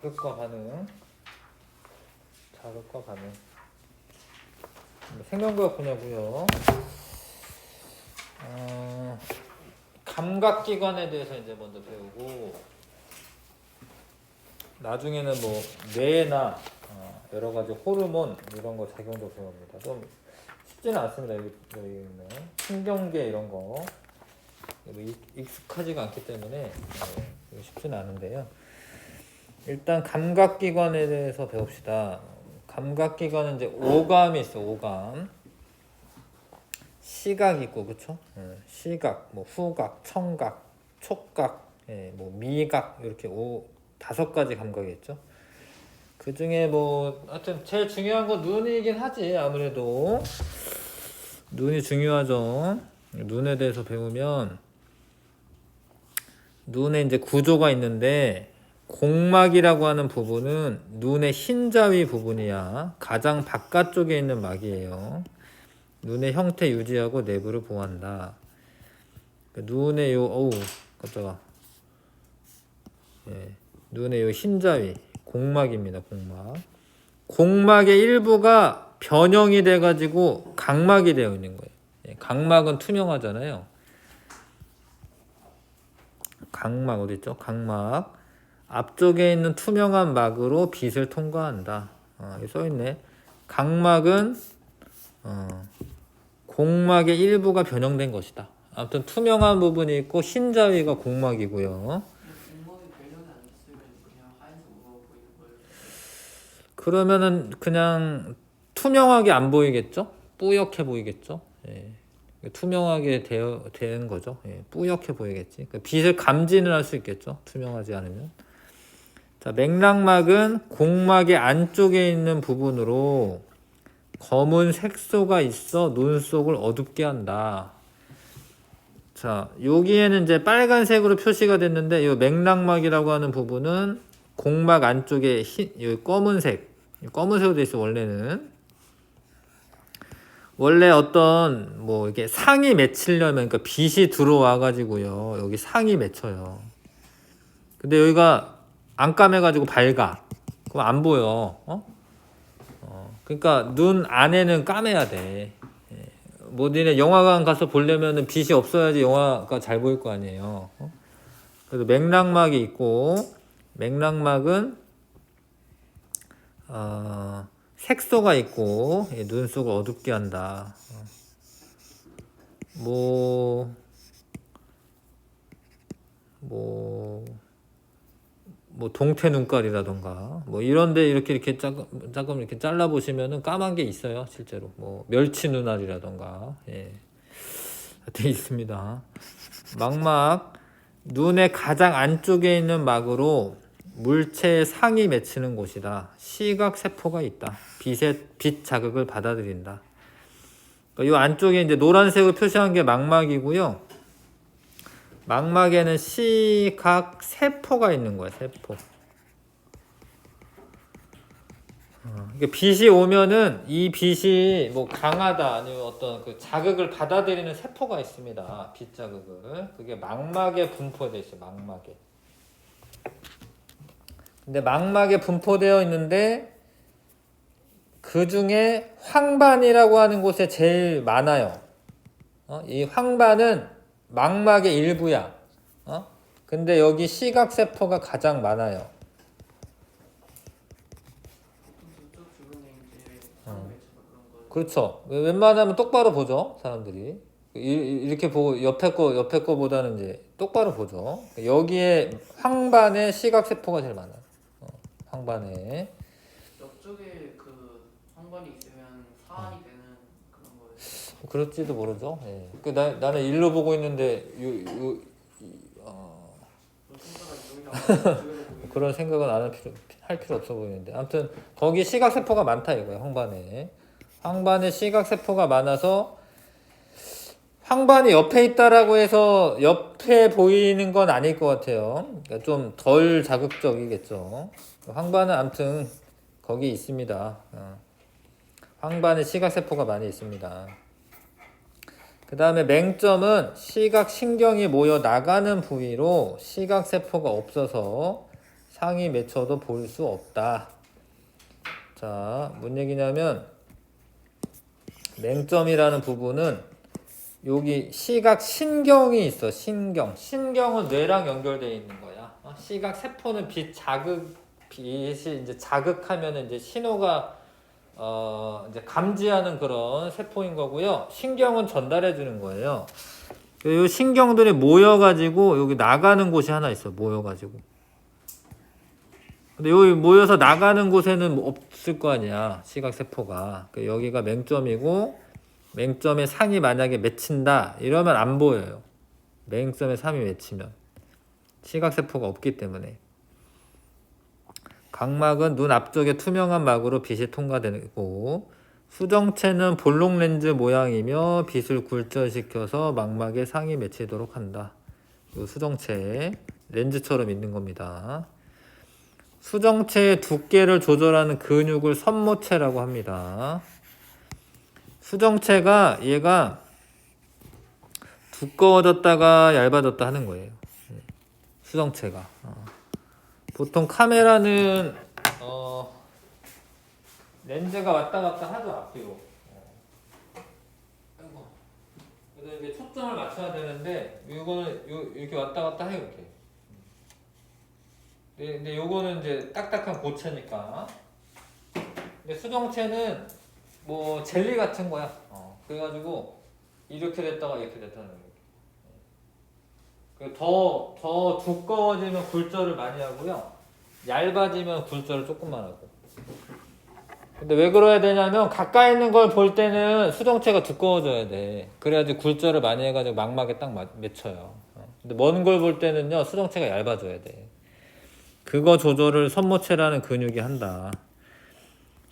자극과 반응. 자극과 반응. 생명과학 분야고요. 감각기관에 대해서 이제 먼저 배우고, 나중에는 뭐 뇌나 여러 가지 호르몬 이런 거 작용도 배웁니다. 좀 쉽지는 않습니다. 여기는 신경계 이런 거 익숙하지가 않기 때문에 쉽지는 않은데요. 일단 감각기관에 대해서 배웁시다. 감각기관은 이제 오감이 있어. 오감. 시각 있고, 그쵸? 시각, 뭐 후각, 청각, 촉각, 뭐 미각 이렇게 5가지 감각이 있죠. 그 중에 뭐 하여튼 제일 중요한 건 눈이긴 하지. 아무래도 눈이 중요하죠. 눈에 대해서 배우면 눈에 이제 구조가 있는데, 공막이라고 하는 부분은 눈의 흰자위 부분이야. 가장 바깥쪽에 있는 막이에요. 눈의 형태 유지하고 내부를 보호한다. 눈의 요 깜짝아. 눈의 요 흰자위 공막입니다. 공막. 공막의 일부가 변형이 돼가지고 각막이 되어 있는 거예요. 각막은 투명하잖아요. 각막 어디 있죠? 각막. 앞쪽에 있는 투명한 막으로 빛을 통과한다. 여기 써있네. 각막은 공막의 일부가 변형된 것이다. 아무튼 투명한 부분이 있고 흰자위가 공막이고요. 공막이 변형이 안 됐으면 그냥 하얀색으로 보이는 거예요. 그러면은 그냥 투명하게 안 보이겠죠? 뿌옇게 보이겠죠? 투명하게 된 거죠. 뿌옇게 보이겠지. 그러니까 빛을 감지는 할 수 있겠죠? 투명하지 않으면. 자, 맥락막은 공막의 안쪽에 있는 부분으로 검은 색소가 있어 눈 속을 어둡게 한다. 자, 여기에는 이제 빨간색으로 표시가 됐는데, 이 맥락막이라고 하는 부분은 공막 안쪽에 여기 검은색으로 돼 있어. 원래 어떤 뭐 이게 상이 맺히려면, 그러니까 빛이 들어와 가지고요, 여기 상이 맺혀요. 근데 여기가 안 까매가지고 밝아. 그럼 안 보여. 그러니까 눈 안에는 까매야 돼. 뭐 니네 영화관 가서 보려면은 빛이 없어야지 영화가 잘 보일 거 아니에요. 그래서 맥락막이 있고, 맥락막은 색소가 있고 눈 속을 어둡게 한다. 뭐 동태 눈깔이라던가 뭐 이런데 이렇게 조금 이렇게 잘라 보시면은 까만 게 있어요. 실제로 뭐 멸치 눈알이라던가 돼 있습니다. 망막, 눈의 가장 안쪽에 있는 막으로 물체의 상이 맺히는 곳이다. 시각 세포가 있다. 빛 자극을 받아들인다. 그러니까 이 안쪽에 이제 노란색으로 표시한 게 망막이고요. 망막에는 시각 세포가 있는 거야. 세포. 그러니까 빛이 오면은 이 빛이 뭐 강하다 아니면 어떤 그 자극을 받아들이는 세포가 있습니다. 빛 자극을. 그게 망막에 분포되어 있어요. 망막에. 근데 망막에 분포되어 있는데 그 중에 황반이라고 하는 곳에 제일 많아요. 이 황반은 망막의 일부야. 근데 여기 시각 세포가 가장 많아요. 저쪽 주변에 이제 상맥 그런 거. 그렇죠. 웬만하면 똑바로 보죠, 사람들이. 이렇게 보고 옆에 거보다는 이제 똑바로 보죠. 여기에 황반에 시각 세포가 제일 많아요. 황반에. 옆쪽에 그 황반이 있으면 사안이 되는 그런 거예요. 그럴지도 모르죠. 나는 일로 보고 있는데 그런 생각은 할 필요 없어 보이는데, 아무튼 거기 시각 세포가 많다 이거예요. 황반에 시각 세포가 많아서 황반이 옆에 있다라고 해서 옆에 보이는 건 아닐 것 같아요. 그러니까 좀 덜 자극적이겠죠. 황반은 아무튼 거기 있습니다. 황반에 시각 세포가 많이 있습니다. 그 다음에 맹점은 시각 신경이 모여 나가는 부위로 시각 세포가 없어서 상이 맺혀도 볼 수 없다. 자, 뭔 얘기냐면 맹점이라는 부분은 여기 시각 신경이 있어. 신경은 뇌랑 연결되어 있는 거야. 시각 세포는 빛이 이제 자극하면 이제 신호가 이제 감지하는 그런 세포인 거고요. 신경은 전달해 주는 거예요. 이 신경들이 모여가지고 여기 나가는 곳이 하나 있어. 모여가지고. 근데 여기 모여서 나가는 곳에는 뭐 없을 거 아니야. 시각 세포가. 여기가 맹점이고 맹점에 상이 만약에 맺힌다 이러면 안 보여요. 맹점에 상이 맺히면 시각 세포가 없기 때문에. 각막은 눈 앞쪽에 투명한 막으로 빛이 통과되고 수정체는 볼록 렌즈 모양이며 빛을 굴절시켜서 망막에 상이 맺히도록 한다. 이 수정체 렌즈처럼 있는 겁니다. 수정체의 두께를 조절하는 근육을 선모체라고 합니다. 수정체가 얘가 두꺼워졌다가 얇아졌다 하는 거예요. 수정체가. 보통 카메라는 렌즈가 왔다 갔다 하죠. 앞뒤로. 그래서 이제 초점을 맞춰야 되는데 이거는 이렇게 왔다 갔다 해요. 이렇게. 근데 요거는 이제 딱딱한 고체니까. 근데 수정체는 뭐 젤리 같은 거야. 그래가지고 이렇게 됐다가 이렇게 됐다는 거예요. 더 두꺼워지면 굴절을 많이 하고요. 얇아지면 굴절을 조금만 하고. 근데 왜 그래야 되냐면 가까이 있는 걸 볼 때는 수정체가 두꺼워져야 돼. 그래야지 굴절을 많이 해가지고 망막에 딱 맺혀요. 근데 먼 걸 볼 때는요 수정체가 얇아져야 돼. 그거 조절을 선모체라는 근육이 한다.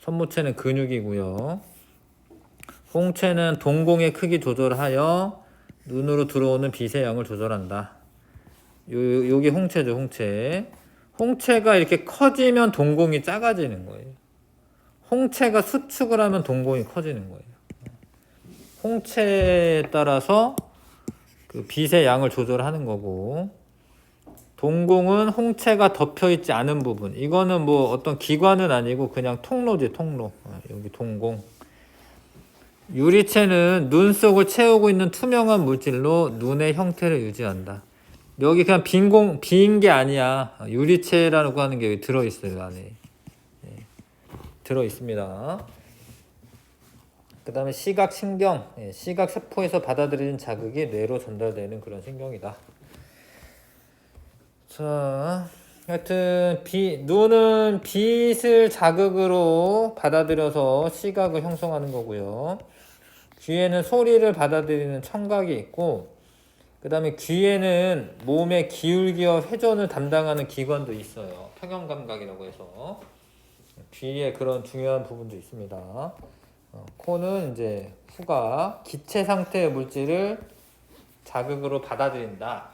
선모체는 근육이고요. 홍채는 동공의 크기 조절하여 눈으로 들어오는 빛의 양을 조절한다. 요게 홍채죠, 홍채. 홍채가 이렇게 커지면 동공이 작아지는 거예요. 홍채가 수축을 하면 동공이 커지는 거예요. 홍채에 따라서 그 빛의 양을 조절하는 거고, 동공은 홍채가 덮여있지 않은 부분. 이거는 뭐 어떤 기관은 아니고 그냥 통로지, 통로. 여기 동공. 유리체는 눈 속을 채우고 있는 투명한 물질로 눈의 형태를 유지한다. 여기 그냥 빈 게 아니야. 유리체라고 하는 게 여기 들어있어요, 안에. 들어있습니다. 그 다음에 시각신경. 시각세포에서 받아들이는 자극이 뇌로 전달되는 그런 신경이다. 자, 하여튼 눈은 빛을 자극으로 받아들여서 시각을 형성하는 거고요. 귀에는 소리를 받아들이는 청각이 있고, 그 다음에 귀에는 몸의 기울기와 회전을 담당하는 기관도 있어요. 평형감각이라고 해서 귀에 그런 중요한 부분도 있습니다. 코는 이제 후각, 기체 상태의 물질을 자극으로 받아들인다.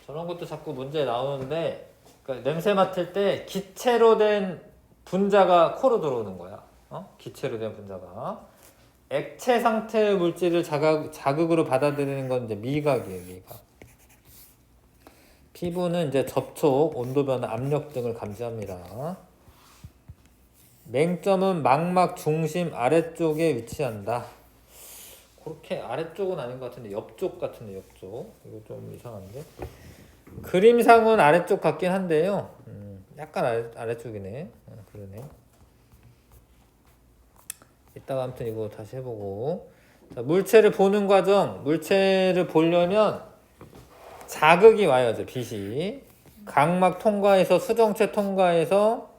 저런 것도 자꾸 문제에 나오는데, 그러니까 냄새 맡을 때 기체로 된 분자가 코로 들어오는 거야. 기체로 된 분자가. 액체 상태의 물질을 자극으로 받아들이는 건 이제 미각이에요, 미각. 피부는 이제 접촉, 온도 변화, 압력 등을 감지합니다. 맹점은 망막 중심 아래쪽에 위치한다. 그렇게 아래쪽은 아닌 것 같은데 옆쪽 같은데 옆쪽. 이거 좀 이상한데. 그림상은 아래쪽 같긴 한데요. 약간 아래쪽이네. 그러네. 이따가 아무튼 이거 다시 해보고. 자, 물체를 보는 과정. 물체를 보려면 자극이 와야죠. 빛이. 각막 통과해서 수정체 통과해서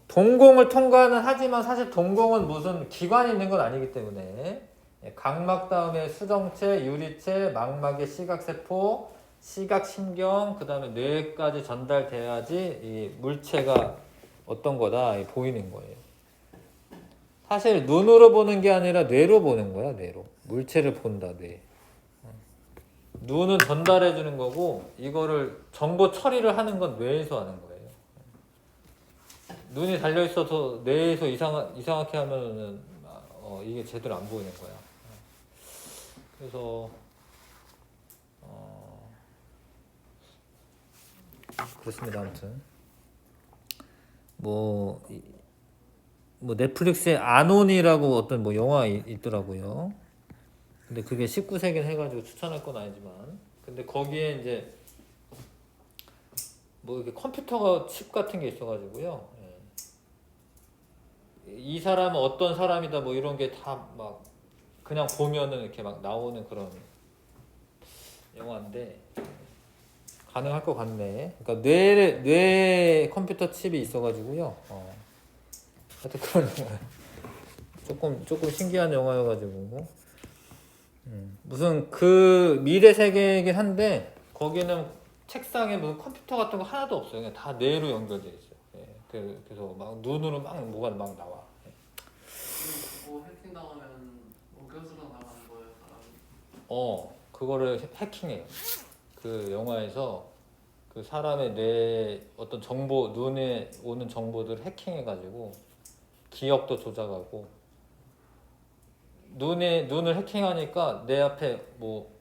동공을 통과는 하지만 사실 동공은 무슨 기관이 있는 건 아니기 때문에 각막 다음에 수정체, 유리체, 망막의 시각세포, 시각신경, 그 다음에 뇌까지 전달돼야지 이 물체가 어떤 거다 보이는 거예요. 사실 눈으로 보는 게 아니라 뇌로 보는 거야, 뇌로. 물체를 본다, 뇌. 눈은 전달해 주는 거고 이거를 정보 처리를 하는 건 뇌에서 하는 거예요. 눈이 달려 있어서 뇌에서 이상하게 하면은 이게 제대로 안 보이는 거야. 그래서 그렇습니다. 아무튼 뭐, 뭐 넷플릭스에 아논이라고 어떤 뭐 영화 있더라고요. 근데 그게 19세기는 해가지고 추천할 건 아니지만, 근데 거기에 이제 뭐 이렇게 컴퓨터가 칩 같은 게 있어가지고요. 예. 이 사람은 어떤 사람이다 뭐 이런 게 다 막 그냥 보면은 이렇게 막 나오는 그런 영화인데 가능할 것 같네. 그러니까 뇌 컴퓨터 칩이 있어가지고요. 하여튼 그런 영화. 조금 신기한 영화여가지고 무슨 그 미래 세계이긴 한데 거기는 책상에 무슨 컴퓨터 같은 거 하나도 없어요. 그냥 다 뇌로 연결돼 있어요. 예. 그래서 막 눈으로 막 뭐가 막 나와. 예. 뭐 해킹 당하면 목욕으로 나가는 거예요, 사람이. 그거를 해킹해요. 그 영화에서 그 사람의 뇌 어떤 정보, 눈에 오는 정보들을 해킹해가지고 기억도 조작하고 눈을 해킹하니까 내 앞에 뭐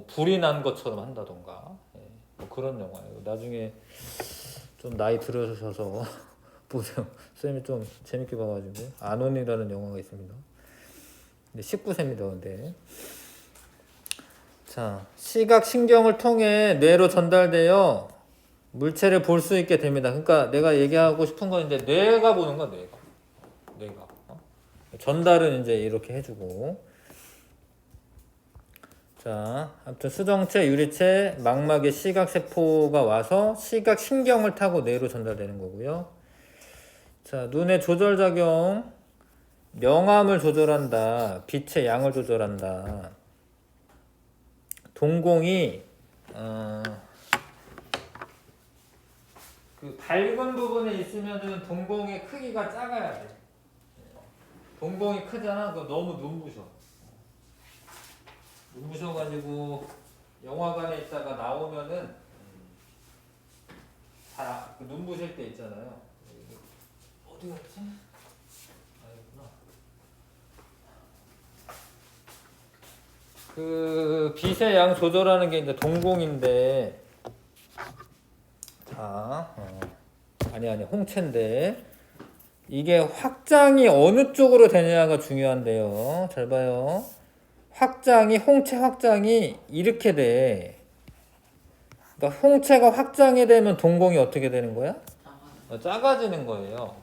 불이 난 것처럼 한다던가 뭐 그런 영화예요. 나중에 좀 나이 들으셔서 보세요. 쌤이 좀 재밌게 봐가지고 아논이라는 영화가 있습니다. 근데 19세입니다. 근데 자 시각 신경을 통해 뇌로 전달되어 물체를 볼 수 있게 됩니다. 그러니까 내가 얘기하고 싶은 건 이제 뇌가 보는 거야. 뇌가 전달은 이제 이렇게 해주고 자 아무튼 수정체, 유리체, 망막에 시각 세포가 와서 시각 신경을 타고 뇌로 전달되는 거고요. 자 눈의 조절 작용 명암을 조절한다. 빛의 양을 조절한다. 동공이 그 밝은 부분에 있으면은 동공의 크기가 작아야 돼. 동공이 크잖아. 그거 너무 눈부셔가지고 영화관에 있다가 나오면은 다 눈부실 때 있잖아요. 어디 갔지? 아니구나. 그 빛의 양 조절하는 게 이제 동공인데, 자, 아니 홍채인데 이게 확장이 어느 쪽으로 되냐가 중요한데요. 잘 봐요. 홍채 확장이 이렇게 돼. 그러니까 홍채가 확장이 되면 동공이 어떻게 되는 거야? 작아지는 거예요.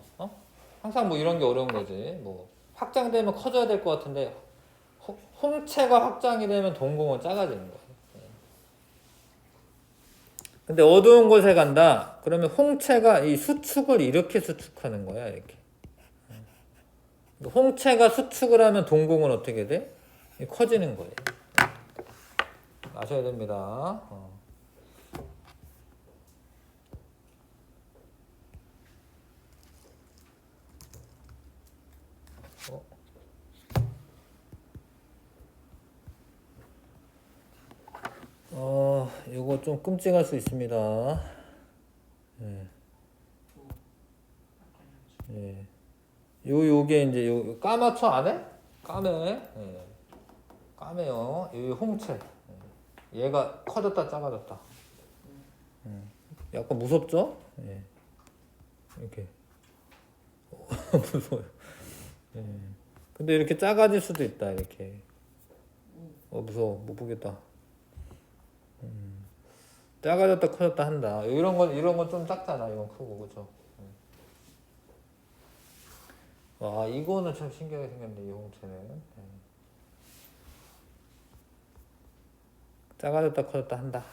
항상 뭐 이런 게 어려운 거지. 뭐 확장되면 커져야 될 것 같은데 홍채가 확장이 되면 동공은 작아지는 거예요. 근데 어두운 곳에 간다. 그러면 홍채가 이 수축을 이렇게 수축하는 거야. 이렇게. 홍채가 수축을 하면 동공은 어떻게 돼? 커지는 거예요. 아셔야 됩니다. 요거 좀 끔찍할 수 있습니다. 예. 예. 요게 이제 요 까맣죠 안에? 까매. 예. 까매요. 이 홍채. 얘가 커졌다 작아졌다. 약간 무섭죠? 예. 이렇게. 무서워요. 예. 근데 이렇게 작아질 수도 있다. 이렇게. 무서워. 못 보겠다. 작아졌다 커졌다 한다. 이런 건 좀 작잖아. 이건 크고 그죠? 와 이거는 참 신기하게 생겼네. 이 홍채는. 작아졌다 커졌다 한다.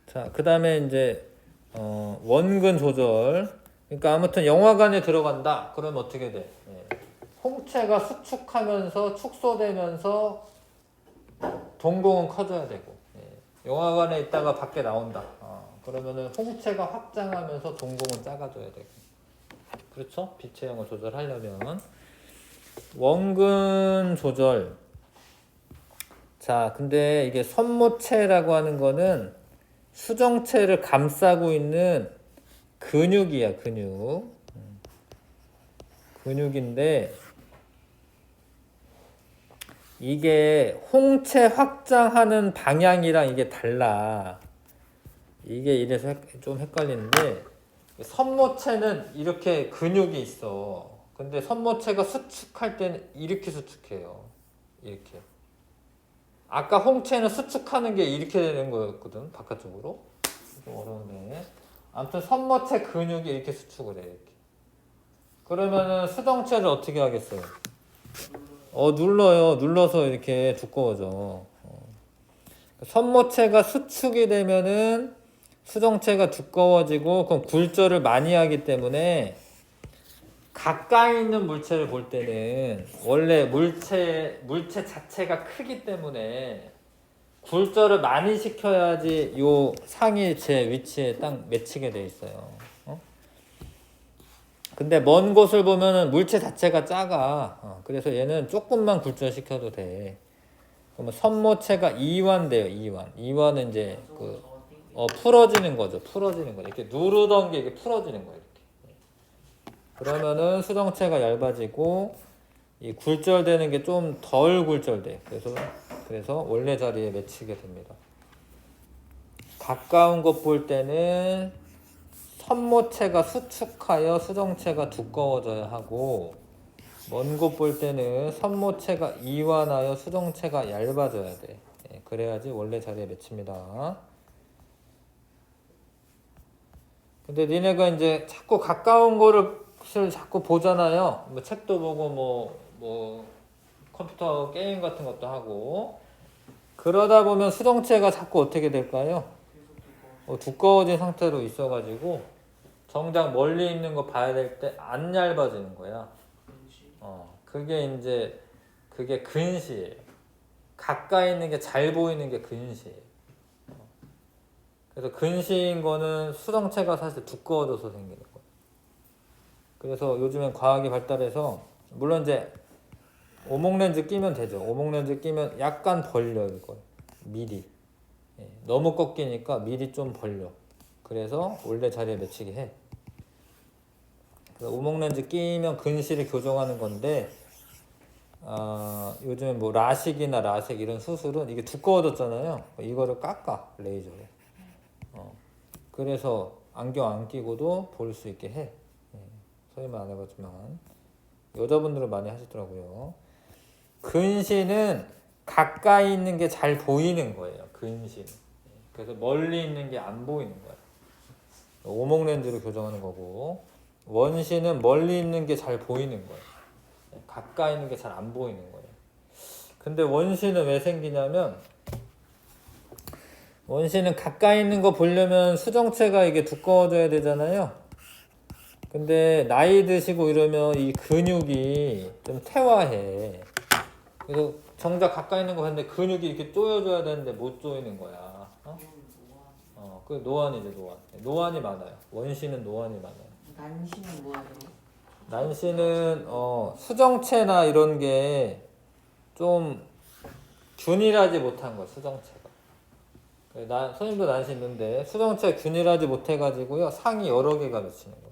자, 그 다음에 이제 원근 조절. 그러니까 아무튼 영화관에 들어간다. 그러면 어떻게 돼? 홍채가 수축하면서 축소되면서 동공은 커져야 되고. 영화관에 있다가 밖에 나온다. 그러면은 홍채가 확장하면서 동공은 작아져야 되고. 그렇죠? 빛의 양을 조절하려면 원근 조절. 자, 근데 이게 선모체라고 하는 거는 수정체를 감싸고 있는 근육이야, 근육. 근육인데 이게 홍채 확장하는 방향이랑 이게 달라. 이게 이래서 좀 헷갈리는데 선모체는 이렇게 근육이 있어. 근데 선모체가 수축할 때는 이렇게 수축해요. 이렇게. 아까 홍채는 수축하는 게 이렇게 되는 거였거든. 바깥쪽으로. 좀 어려운데. 아무튼 선모체 근육이 이렇게 수축을 해. 이렇게. 그러면은 수정체를 어떻게 하겠어요? 눌러요. 눌러서 이렇게 두꺼워져. 선모체가 수축이 되면은 수정체가 두꺼워지고 그럼 굴절을 많이 하기 때문에 가까이 있는 물체를 볼 때는 원래 물체 자체가 크기 때문에 굴절을 많이 시켜야지 요 상위체 위치에 딱 맺히게 돼 있어요. 근데 먼 곳을 보면은 물체 자체가 작아. 그래서 얘는 조금만 굴절시켜도 돼. 그러면 선모체가 이완돼요. 이완은 이제 풀어지는 거죠. 풀어지는 거. 이렇게 누르던 게 이게 풀어지는 거예요. 이렇게. 그러면은 수정체가 얇아지고 이 굴절되는 게 좀 덜 굴절돼. 그래서 원래 자리에 맺히게 됩니다. 가까운 것 볼 때는 선모체가 수축하여 수정체가 두꺼워져야 하고 먼 곳 볼 때는 선모체가 이완하여 수정체가 얇아져야 돼. 그래야지 원래 자리에 맺힙니다. 근데 니네가 이제 자꾸 가까운 거를 자꾸 보잖아요. 뭐 책도 보고 뭐 컴퓨터 게임 같은 것도 하고 그러다 보면 수정체가 자꾸 어떻게 될까요? 두꺼워진 상태로 있어가지고 정작 멀리 있는 거 봐야 될 때 안 얇아지는 거야. 그게 근시예요. 가까이 있는 게 잘 보이는 게 근시예요. 그래서 근시인 거는 수정체가 사실 두꺼워져서 생기는 거예요. 그래서 요즘엔 과학이 발달해서 물론 이제 오목렌즈 끼면 되죠. 오목렌즈 끼면 약간 벌려 이걸 미리. 너무 꺾이니까 미리 좀 벌려. 그래서 원래 자리에 맺히게 해. 그래서 오목렌즈 끼면 근시를 교정하는 건데 요즘에 뭐 라식이나 라섹 이런 수술은 이게 두꺼워졌잖아요. 이거를 깎아 레이저로. 그래서 안경 안 끼고도 볼 수 있게 해. 설명 안 해봤지만 여자분들은 많이 하시더라고요. 근시는 가까이 있는 게 잘 보이는 거예요. 근시는. 그래서 멀리 있는 게 안 보이는 거예요. 오목렌즈로 교정하는 거고 원시는 멀리 있는 게 잘 보이는 거예요. 가까이 있는 게 잘 안 보이는 거예요. 근데 원시는 왜 생기냐면 원시는 가까이 있는 거 보려면 수정체가 이게 두꺼워져야 되잖아요. 근데 나이 드시고 이러면 이 근육이 좀 퇴화해. 그래서 정작 가까이 있는 거 봤는데 근육이 이렇게 조여줘야 되는데 못 조이는 거야. 그 노안이죠, 노안. 노안이 많아요. 원시는 노안이 많아요. 난시는 뭐하죠? 난시는 수정체나 이런 게 좀 균일하지 못한 거야, 수정체가. 선생님도 난시 있는데 수정체가 균일하지 못해가지고요 상이 여러 개가 맺히는 거예요.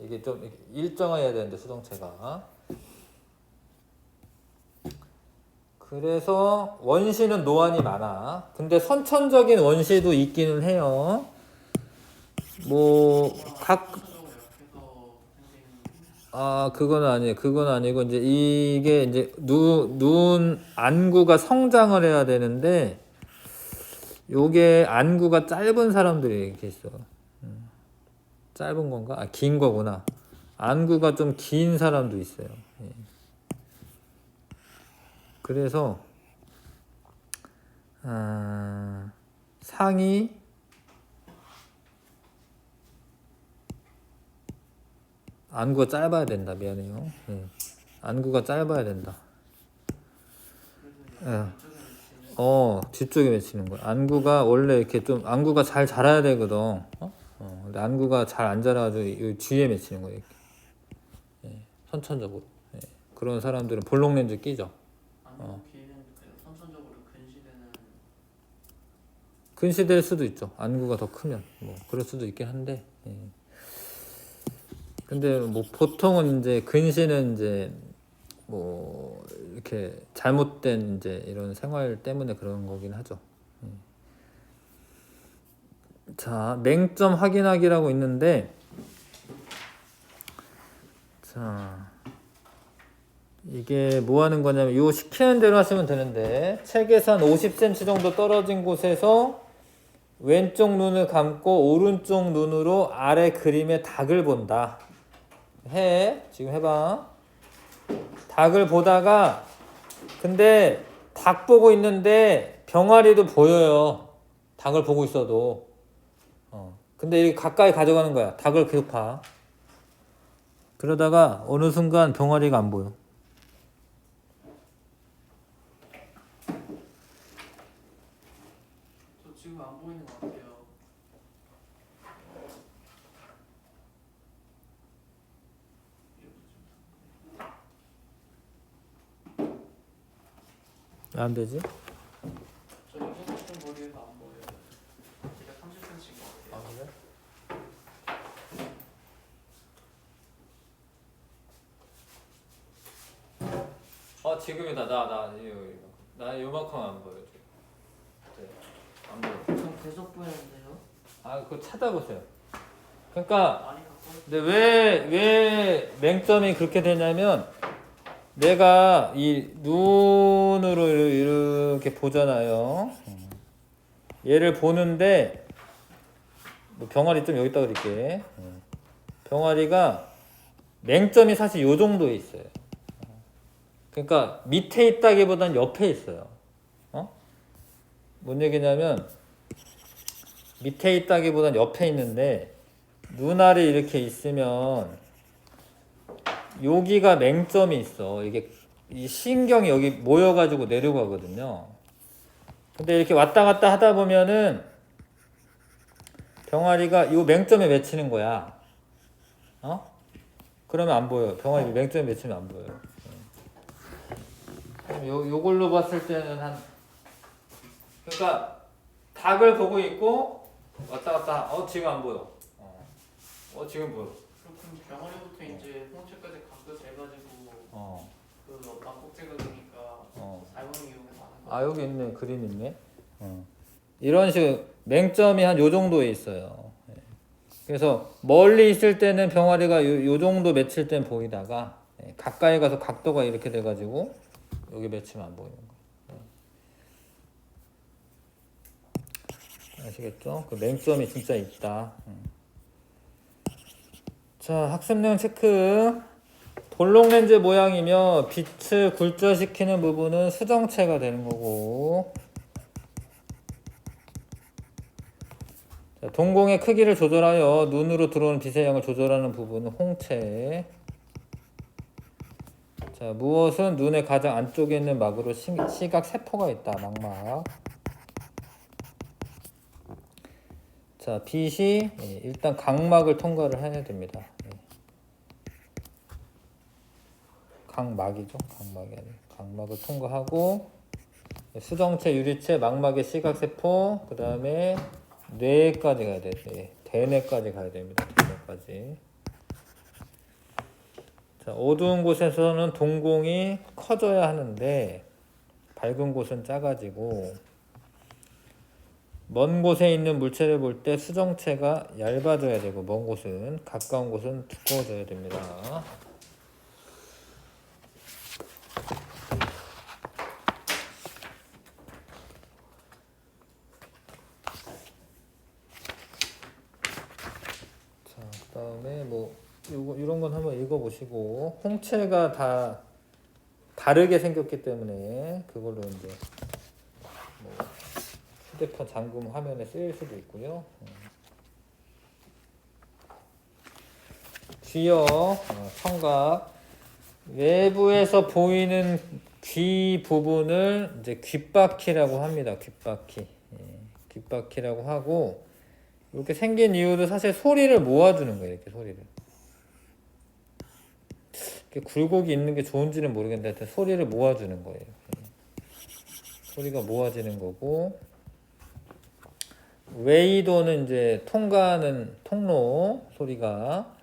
이게 좀 일정해야 되는데 수정체가. 그래서 원시는 노안이 많아. 근데 선천적인 원시도 있기는 해요. 그건 아니고 이제 이게 이제 눈 안구가 성장을 해야 되는데 요게 안구가 짧은 사람들이 이렇게 있어. 짧은 건가? 긴 거구나. 안구가 좀 긴 사람도 있어요. 그래서 상이 안구가 짧아야 된다. 미안해요. 안구가 짧아야 된다. 뒤쪽에 맺히는 거야. 안구가 원래 이렇게 좀 안구가 잘 자라야 되거든. 근데 안구가 잘 안 자라가지고 이 뒤에 맺히는 거예요. 이렇게. 선천적으로. 그런 사람들은 볼록 렌즈 끼죠. 선천적으로 근시될 수도 있죠. 안구가 더 크면 그럴 수도 있긴 한데. 근데 보통은 이제 근시는 이제 뭐 이렇게 잘못된 이제 이런 생활 때문에 그런 거긴 하죠. 자, 맹점 확인하기라고 있는데, 자, 이게 뭐 하는 거냐면 요 시키는 대로 하시면 되는데, 책에서 한 50cm 정도 떨어진 곳에서 왼쪽 눈을 감고 오른쪽 눈으로 아래 그림의 닭을 본다. 지금 해봐. 닭을 보다가 근데 닭 보고 있는데 병아리도 보여요. 닭을 보고 있어도. 근데 이렇게 가까이 가져가는 거야. 닭을 계속 봐. 그러다가 어느 순간 병아리가 안 보여. 저 지금 안 보이는 것 같아요. 왜 안 되지? 저 이거 같은 거리에서 안 보여요. 제가 30cm인 것 같아요. 그래? 지금이다. 나 요만큼 안 보여. 안 보여. 전 계속 보이는데요. 그거 찾아보세요. 그러니까 많이 가까워. 근데 왜 맹점이 그렇게 되냐면 내가 이 눈으로 이렇게 보잖아요. 얘를 보는데 뭐 병아리 좀 여기다 그릴게. 병아리가 맹점이 사실 요 정도에 있어요. 그러니까 밑에 있다기보단 옆에 있어요. 뭔 얘기냐면 밑에 있다기보단 옆에 있는데 눈알이 이렇게 있으면 여기가 맹점이 있어. 이게 이 신경이 여기 모여가지고 내려가거든요. 근데 이렇게 왔다 갔다 하다 보면은 병아리가 이 맹점에 맺히는 거야. 그러면 안 보여. 병아리 맹점에 맺히면 안 보여요. 요걸로 봤을 때는 그러니까 닭을 보고 있고 왔다 갔다 지금 안 보여. 지금 보여. 그럼 병아리부터 이제 홍채까지 각도서 해가지고 그 막꼭지가 되니까 잘못 이용해서 하는 거. 여기 있네. 그림 있네. 이런 식으로 맹점이 한 요 정도에 있어요. 그래서 멀리 있을 때는 병아리가 요 정도 맺힐 땐 보이다가 가까이 가서 각도가 이렇게 돼가지고 여기 맺히면 안 보이는 거. 아시겠죠? 그 맹점이 진짜 있다. 자, 학습 내용 체크. 볼록 렌즈 모양이며 빛을 굴절시키는 부분은 수정체가 되는 거고, 자, 동공의 크기를 조절하여 눈으로 들어오는 빛의 양을 조절하는 부분은 홍채. 자, 무엇은 눈의 가장 안쪽에 있는 막으로 시각 세포가 있다. 망막. 자, 빛이 일단 각막을 통과를 해야 됩니다. 각막이죠. 각막이 아니라 각막을 통과하고 수정체, 유리체, 망막의 시각세포, 그 다음에 뇌까지 가야 돼. 대뇌까지 가야 됩니다. 대뇌까지. 자, 어두운 곳에서는 동공이 커져야 하는데 밝은 곳은 작아지고, 먼 곳에 있는 물체를 볼 때 수정체가 얇아져야 되고 먼 곳은, 가까운 곳은 두꺼워져야 됩니다. 자, 그다음에 뭐 이런 건 한번 읽어보시고, 홍채가 다 다르게 생겼기 때문에 그걸로 이제 뭐 휴대폰 잠금 화면에 쓰일 수도 있고요. 귀역, 청각, 외부에서 보이는 귀 부분을 이제 귓바퀴라고 합니다. 귓바퀴, 귓바퀴라고 하고, 이렇게 생긴 이유도 사실 소리를 모아주는 거예요. 이렇게 소리를. 이렇게 굴곡이 있는 게 좋은지는 모르겠는데 하여튼 소리를 모아주는 거예요. 소리가 모아지는 거고, 웨이도는 이제 통과하는 통로, 소리가.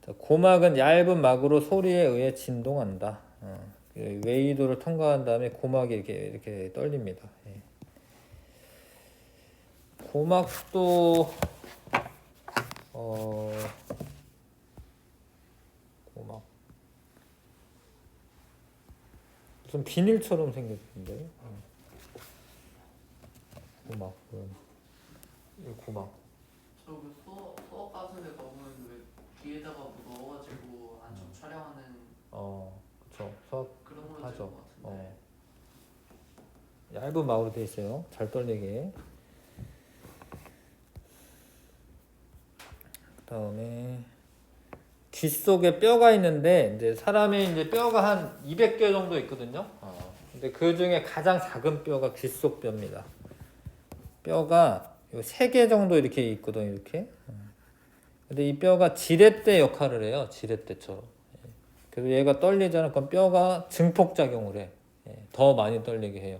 자, 고막은 얇은 막으로 소리에 의해 진동한다. 웨이도를 통과한 다음에 고막이 이렇게 떨립니다. 예. 고막도 고막 무슨 비닐처럼 생겼는데 고막은 이 고막 저그 수업 같은 데 가보면 왜 귀에다가 뭐 넣어가지고 안쪽 촬영하는 그쵸 수학 그런 걸로 하죠. 될것 같은데. 얇은 막으로 돼 있어요. 잘 떨리게. 그다음에 귀 속에 뼈가 있는데 이제 사람의 이제 뼈가 한 200개 정도 있거든요. 근데 그 중에 가장 작은 뼈가 귀 속 뼈입니다. 뼈가 요 3개 정도 이렇게 있거든요. 이렇게. 근데 이 뼈가 지렛대 역할을 해요. 지렛대처럼. 그래서 얘가 떨리잖아. 그럼 뼈가 증폭 작용을 해. 더 많이 떨리게 해요.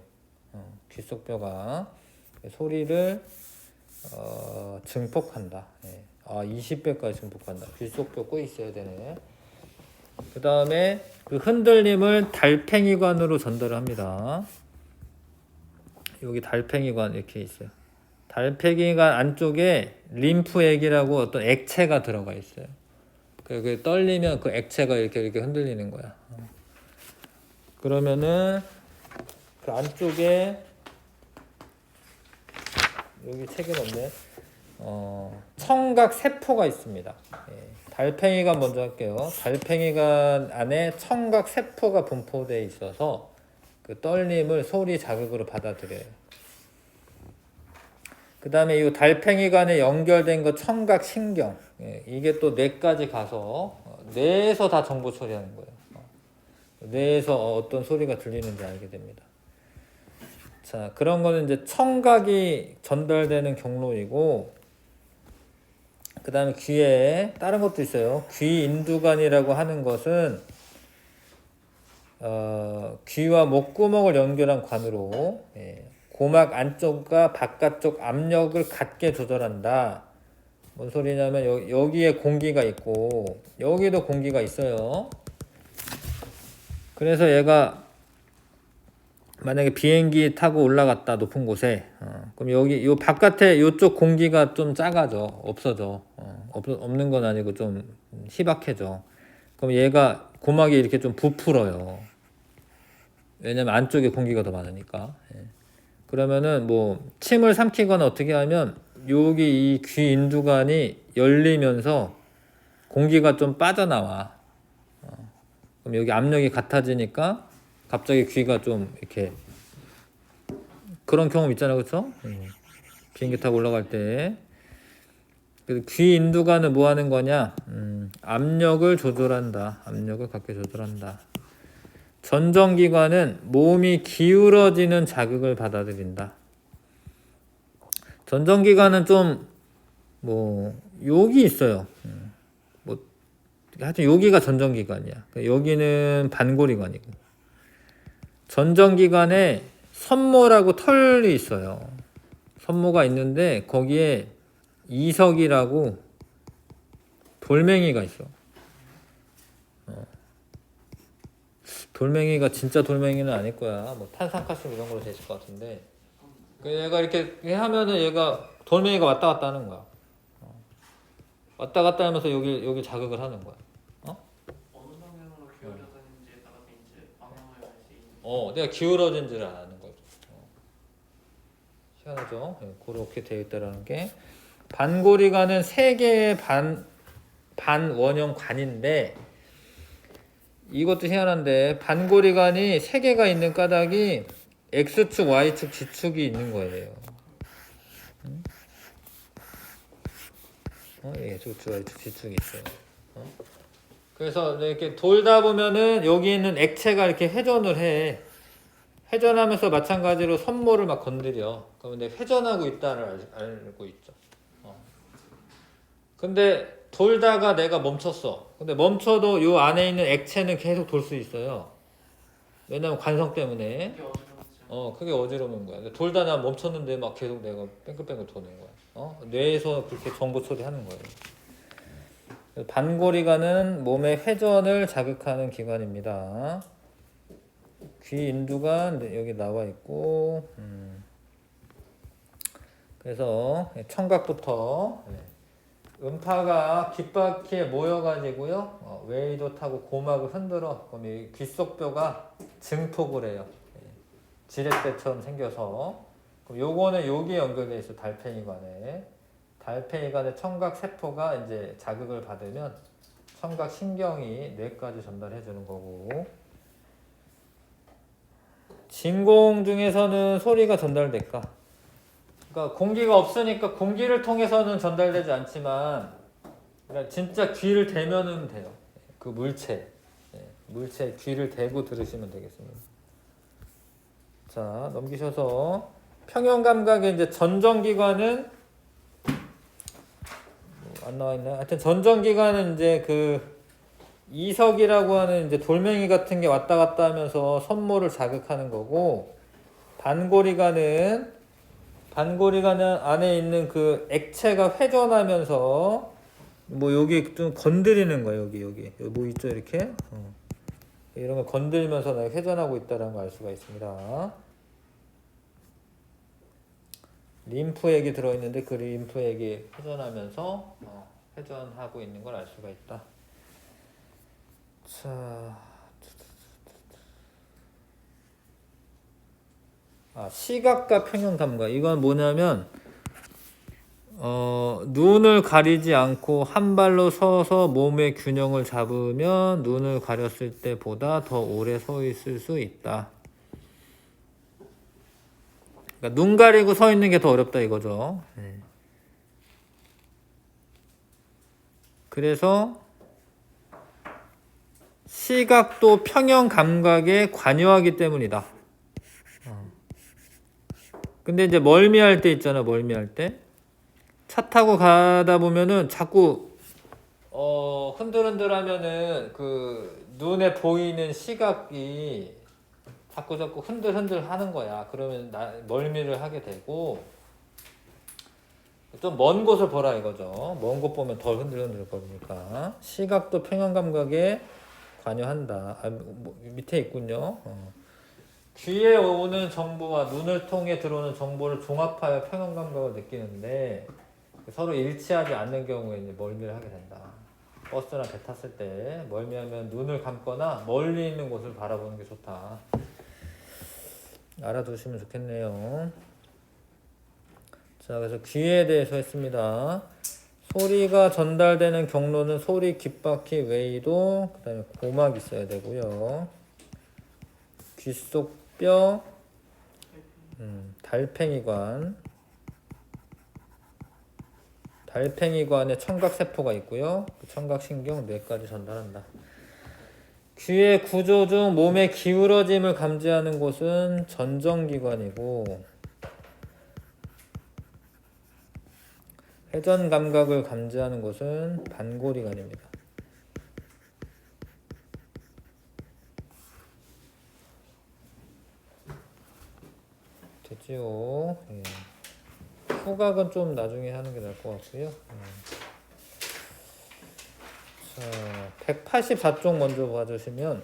귀 속 뼈가 소리를 증폭한다. 20배까지 증폭한다. 귀 속 뼈 꼭 있어야 되네. 그 다음에 그 흔들림을 달팽이관으로 전달을 합니다. 여기 달팽이관 이렇게 있어요. 달팽이관 안쪽에 림프액이라고 어떤 액체가 들어가 있어요. 그 떨리면 그 액체가 이렇게 흔들리는 거야. 그러면은 그 안쪽에 여기 책에 없네. 청각 세포가 있습니다. 달팽이관 먼저 할게요. 달팽이관 안에 청각 세포가 분포되어 있어서 그 떨림을 소리 자극으로 받아들여요. 그 다음에 이 달팽이관에 연결된 거 청각 신경. 이게 또 뇌까지 가서 뇌에서 다 정보 처리하는 거예요. 뇌에서 어떤 소리가 들리는지 알게 됩니다. 자, 그런 거는 이제 청각이 전달되는 경로이고, 그 다음에 귀에 다른 것도 있어요. 귀 인두관이라고 하는 것은 귀와 목구멍을 연결한 관으로 고막 안쪽과 바깥쪽 압력을 같게 조절한다. 뭔 소리냐면 여기에 공기가 있고 여기도 공기가 있어요. 그래서 얘가 만약에 비행기 타고 올라갔다 높은 곳에 그럼 여기 요 바깥에 요쪽 공기가 좀 작아져. 없어져. 없는 건 아니고 좀 희박해져. 그럼 얘가 고막이 이렇게 좀 부풀어요. 왜냐면 안쪽에 공기가 더 많으니까. 그러면은 뭐 침을 삼키거나 어떻게 하면 여기 이 귀 인두관이 열리면서 공기가 좀 빠져나와. 그럼 여기 압력이 같아지니까 갑자기 귀가 좀 이렇게 그런 경험 있잖아요, 그렇죠? 비행기 타고 올라갈 때. 그래서 귀 인두관은 뭐 하는 거냐? 압력을 조절한다. 압력을 갖게 조절한다. 전정기관은 몸이 기울어지는 자극을 받아들인다. 전정기관은 좀 뭐 여기 있어요. 뭐 하여튼 여기가 전정기관이야. 여기는 반고리관이고. 전정기관에 선모라고 털이 있어요. 선모가 있는데 거기에 이석이라고 돌멩이가 있어. 돌멩이가 진짜 돌멩이는 아닐 거야. 뭐 탄산칼슘 이런 걸로 돼 있을 것 같은데. 얘가 이렇게 하면은 얘가 돌멩이가 왔다 갔다 하는 거야. 왔다 갔다 하면서 여기 자극을 하는 거야. 어느 방향으로 기울어졌는지에 따라서 이제 방향을 알 수 있는. 내가 기울어진지를 아는 거죠. 희한하죠? 그렇게 되어 있다라는 게. 반고리관은 3개의 반원형 관인데 이것도 희한한데 반고리관이 3개가 있는 까닭이 X축, Y축, Z축이 있는 거예요. X축, Y축, Z축이 있어요. 그래서 이렇게 돌다 보면은 여기 있는 액체가 이렇게 회전을 해. 회전하면서 마찬가지로 선모를 막 건드려. 그러면 내가 회전하고 있다를 알고 있죠. 근데 돌다가 내가 멈췄어. 근데 멈춰도 요 안에 있는 액체는 계속 돌 수 있어요. 왜냐면 관성 때문에. 그게 어지럽죠. 그게 어지러운 거야. 근데 돌다 나 멈췄는데 막 계속 내가 뺑글뺑글 도는 거야. 뇌에서 그렇게 정보 처리하는 거예요. 반고리관은 몸의 회전을 자극하는 기관입니다. 귀인두가 여기 나와 있고, 그래서 청각부터 음파가 귓바퀴에 모여가지고요, 웨이도 타고 고막을 흔들어. 그럼 이 귓속뼈가 증폭을 해요. 지렛대처럼 생겨서. 그럼 요거는 여기 연결돼 있어. 달팽이관에. 달팽이관에 청각 세포가 이제 자극을 받으면 청각 신경이 뇌까지 전달해 주는 거고. 진공 중에서는 소리가 전달될까? 그러니까 공기가 없으니까 공기를 통해서는 전달되지 않지만, 그러니까 진짜 귀를 대면은 돼요. 그 물체, 물체 귀를 대고 들으시면 되겠습니다. 자, 넘기셔서 평형 감각의 이제 전정기관은 안 나와 있나요? 하여튼 전정기관은 이제 그 이석이라고 하는 이제 돌멩이 같은 게 왔다 갔다 하면서 손모를 자극하는 거고, 반고리관은 안에 있는 그 액체가 회전하면서 뭐 여기 좀 건드리는 거예요. 여기 뭐 있죠, 이렇게. 이런 거 건들면서 내가 회전하고 있다는 걸 알 수가 있습니다. 림프액이 들어있는데 그 림프액이 회전하면서 회전하고 있는 걸 알 수가 있다. 자, 시각과 평형 감각. 이건 뭐냐면 눈을 가리지 않고 한 발로 서서 몸의 균형을 잡으면 눈을 가렸을 때보다 더 오래 서 있을 수 있다. 그러니까 눈 가리고 서 있는 게 더 어렵다 이거죠. 그래서 시각도 평형 감각에 관여하기 때문이다. 근데 이제 멀미할 때 있잖아. 멀미할 때 차 타고 가다 보면은 자꾸 흔들흔들 하면은 눈에 보이는 시각이 자꾸 흔들흔들 하는 거야. 그러면 멀미를 하게 되고, 좀 먼 곳을 보라 이거죠. 먼 곳 보면 덜 흔들흔들 거니까. 시각도 평형 감각에 관여한다. 밑에 있군요. 귀에 오는 정보와 눈을 통해 들어오는 정보를 종합하여 평형 감각을 느끼는데, 서로 일치하지 않는 경우에 이제 멀미를 하게 된다. 버스나 배 탔을 때 멀미하면 눈을 감거나 멀리 있는 곳을 바라보는 게 좋다. 알아두시면 좋겠네요. 자, 그래서 귀에 대해서 했습니다. 소리가 전달되는 경로는 소리 귓바퀴 웨이도, 그 다음에 고막 있어야 되고요. 귓속뼈, 달팽이관에 청각세포가 있고요. 그 청각신경 뇌까지 전달한다. 귀의 구조 중 몸의 기울어짐을 감지하는 곳은 전정기관이고, 회전 감각을 감지하는 곳은 반고리관입니다. 됐지요? 예. 후각은 좀 나중에 하는 게 나을 것 같고요. 자, 184쪽 먼저 봐주시면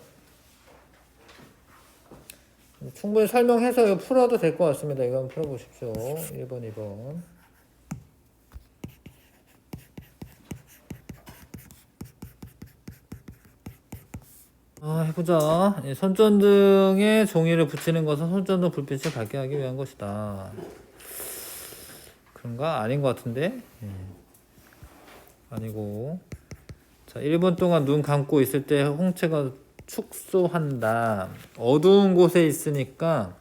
충분히 설명해서 이거 풀어도 될 것 같습니다. 이거 한번 풀어보십시오. 1번, 2번. 해보자. 손전등에 종이를 붙이는 것은 손전등 불빛을 밝게 하기 위한 것이다. 그런가? 아닌 것 같은데? 아니고. 자, 1분 동안 눈 감고 있을 때 홍채가 축소한다. 어두운 곳에 있으니까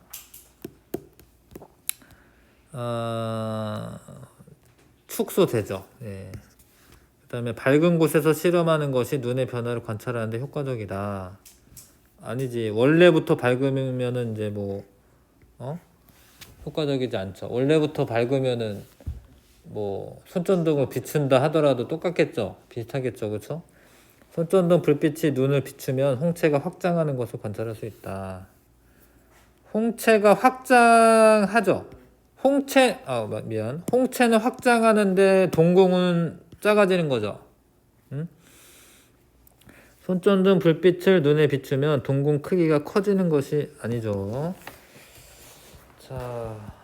축소되죠. 예. 그 다음에 밝은 곳에서 실험하는 것이 눈의 변화를 관찰하는데 효과적이다. 아니지. 원래부터 밝으면은 이제 효과적이지 않죠. 원래부터 밝으면은 손전등을 비춘다 하더라도 똑같겠죠. 비슷하겠죠. 그렇죠? 손전등 불빛이 눈을 비추면 홍채가 확장하는 것을 관찰할 수 있다. 홍채가 확장하죠. 홍채는 확장하는데 동공은 작아지는 거죠. 손전등 불빛을 눈에 비추면 동공 크기가 커지는 것이 아니죠. 자,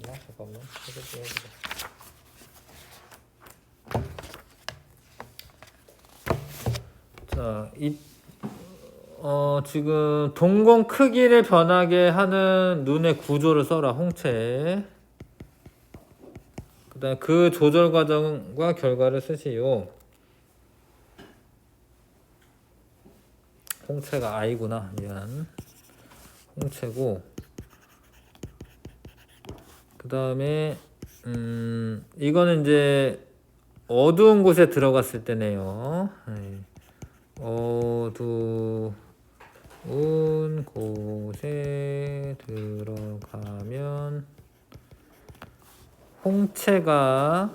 잠깐만. 해결 좀 해보자. 자, 지금 동공 크기를 변하게 하는 눈의 구조를 써라. 홍채. 그다음 그 조절 과정과 결과를 쓰시오. 홍채가 아이구나. 미안. 홍채고. 그다음에 이거는 이제 어두운 곳에 들어갔을 때네요. 어두운 곳에 들어가면 홍채가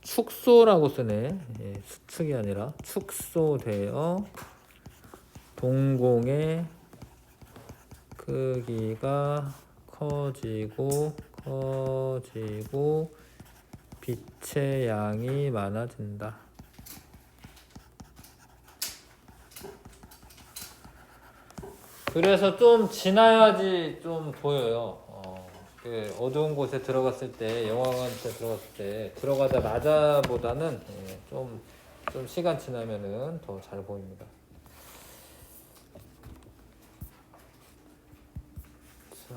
축소라고 쓰네. 수축이 아니라 축소되어 동공의 크기가 커지고 빛의 양이 많아진다. 그래서 좀 지나야지 좀 보여요. 그 어두운 곳에 들어갔을 때, 영화관에 들어갔을 때 들어가자마자보다는 좀 시간 지나면은 더 잘 보입니다. 자,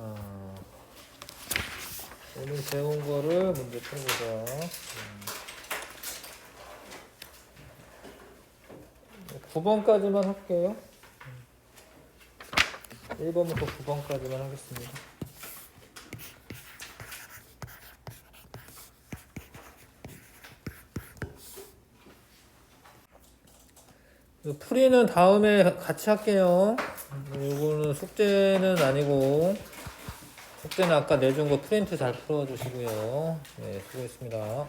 오늘 배운 거를 문제 풀어보자. 9번까지만 할게요. 1번부터 9번까지만 하겠습니다. 풀이는 다음에 같이 할게요. 이거는 숙제는 아니고, 숙제는 아까 내준 거 프린트 잘 풀어주시고요. 네, 수고했습니다.